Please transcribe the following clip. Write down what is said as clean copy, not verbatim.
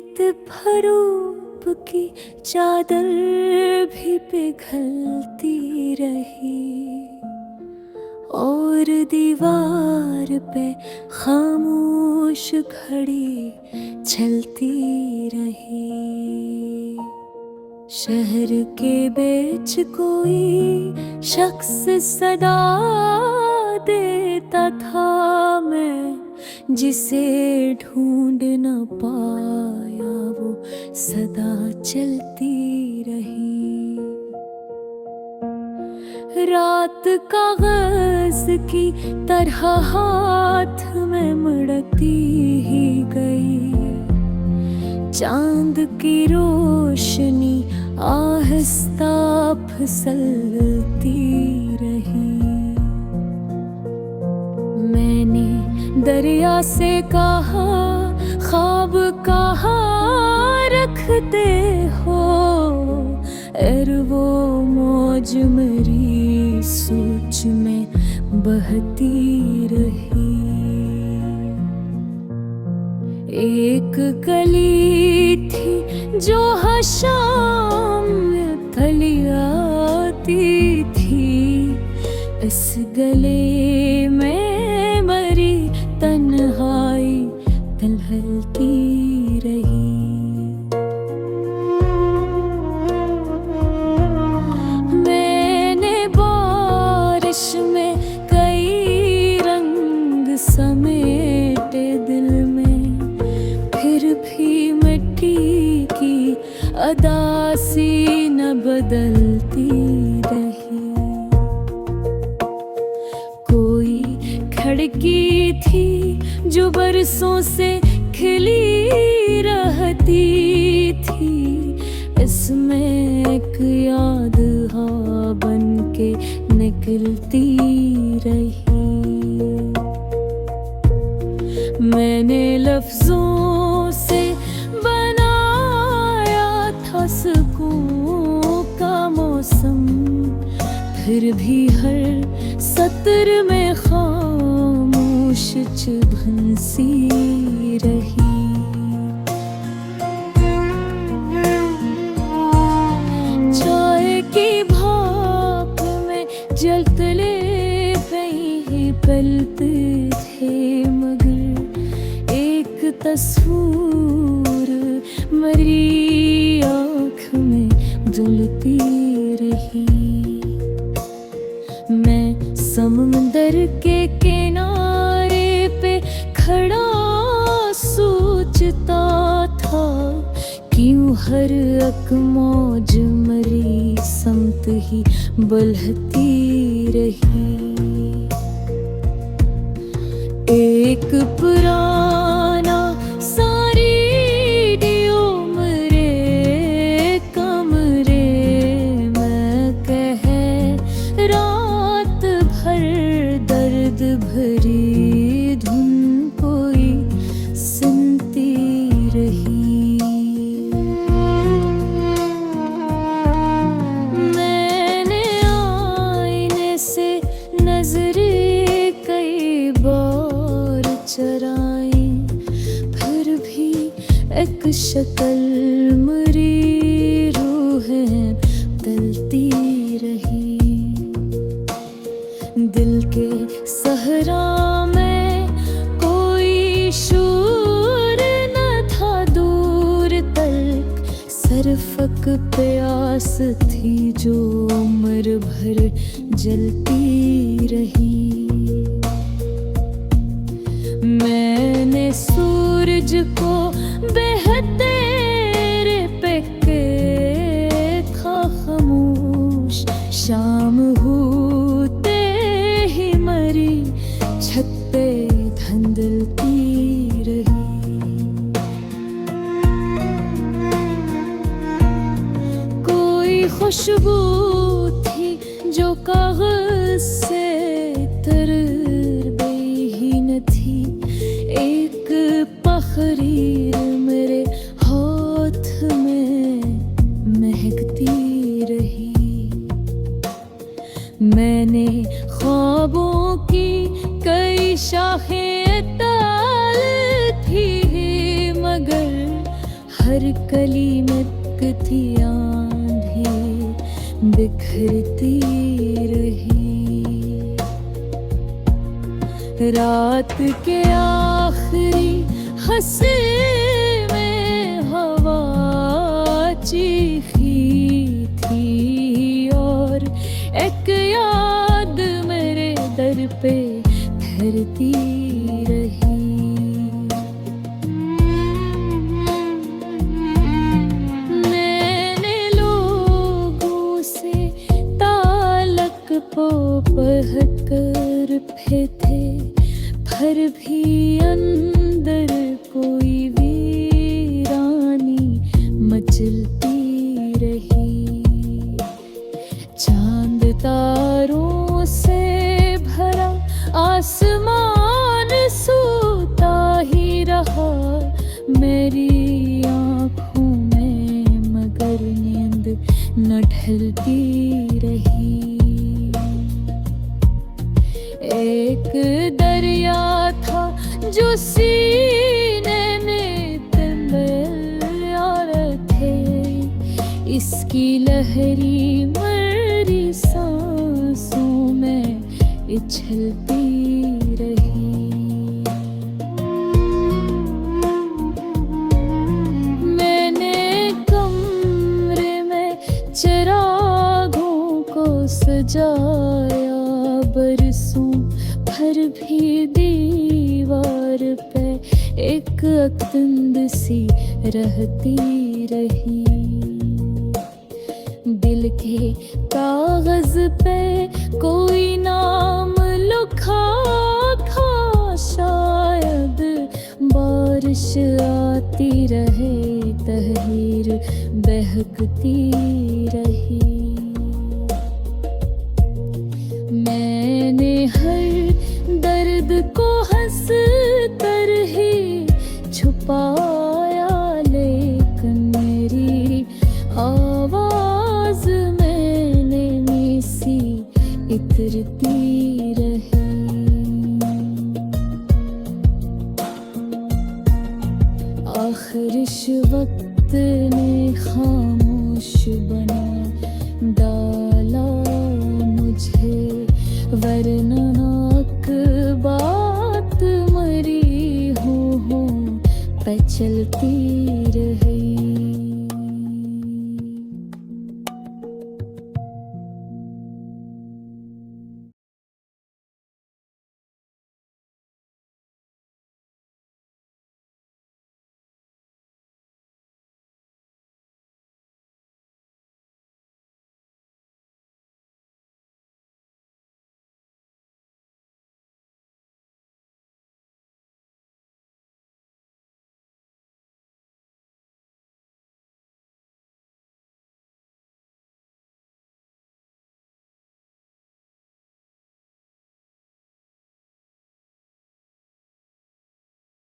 रीत फरूब की चादर भी पिघलती रही और दीवार पे खामोश घड़ी चलती रही। शहर के बीच कोई शख्स सदा देता था, मैं जिसे ढूंढ न पाया वो सदा चलती रही। रात कागज की तरह हाथ में मड़ती ही गई, चांद की रोशनी आहिस्ता फिसलती रही। मैंने दरिया से कहा, ख्वाब कहाँ रखते हो, और वो मौज मेरी सोच में बहती रही। एक गली थी जो हर शाम थली आती थी, इस गले में मरी तन्हाई तलहलती रही। मैंने बारिश में कई रंग समेटे दिल में, फिर भी मिट्टी की अदासी न बदलती रही। कोई खिड़की थी जो बरसों से खिली रहती थी, इसमें एक याद हाँ बन के निकलती रही। मैंने लफ्जों से बनाया था सुकून का मौसम, फिर भी हर सत्र में खामोश चुभन सी रही। चाय की भाप में जलते ही पलते थे, मगर एक तस्वीर मेरी आँख में दुलती रही। मैं समुंदर के किनारे पे खड़ा सोचता था, क्यों हर एक मौज मेरी समत ही बलहती रही। एक पुराना सारी रेडियो मेरे कमरे में कहे, रात भर दर्द भरी धुन कोई सुनती रही। मैंने आईने से नजरें कई बार चराई, फिर भी एक शक्ल मेरी रूह तलती रही। दिल के सहरा में कोई शूर न था दूर तक, सिर्फ एक प्यास थी जो उम्र भर जलती रही। मैंने सूरज को बहते पे देखा खामोश, शाम होते ही मरी छत पे धंधलती रही। कोई खुशबू थी जो कागज से तर ही न थी, एक तहरीर मेरे हाथ में महकती रही। मैंने ख्वाबों की कई शाखें ताल थी, मगर हर कली में थी आंधी बिखरती रही। रात के आखिरी हंसे में हवा चीखी थी और एक याद मेरे दर पे ठहरती रही। मैंने लोगों से ताल्लुक को बहकर फेंके, पर भी अंदर कोई वीरानी मचलती रही। चांद तारों से भरा आसमान सोता ही रहा मेरी आँखों में, मगर नींद न ढलती रही। एक दरिया था जो सीने में तैयार थे, इसकी लहरी मेरी सांसों में उछलती रही। मैंने कमरे में चिरागों को सजाया बरसों, पर भी दीवार पे एक अकतंद सी रहती रही। दिल के कागज पे कोई नाम लिखा था, शायद बारिश आती रहे तहरीर बहकती रही। मैंने हर दर्द को हंस कर ही छुपाया, लेकिन मेरी आवाज मैंने में सी इतरती रही। आखिर इस वक्त ने खामोश बना डाला मुझे, वरनाक बात मरी हो पे चलती रहे।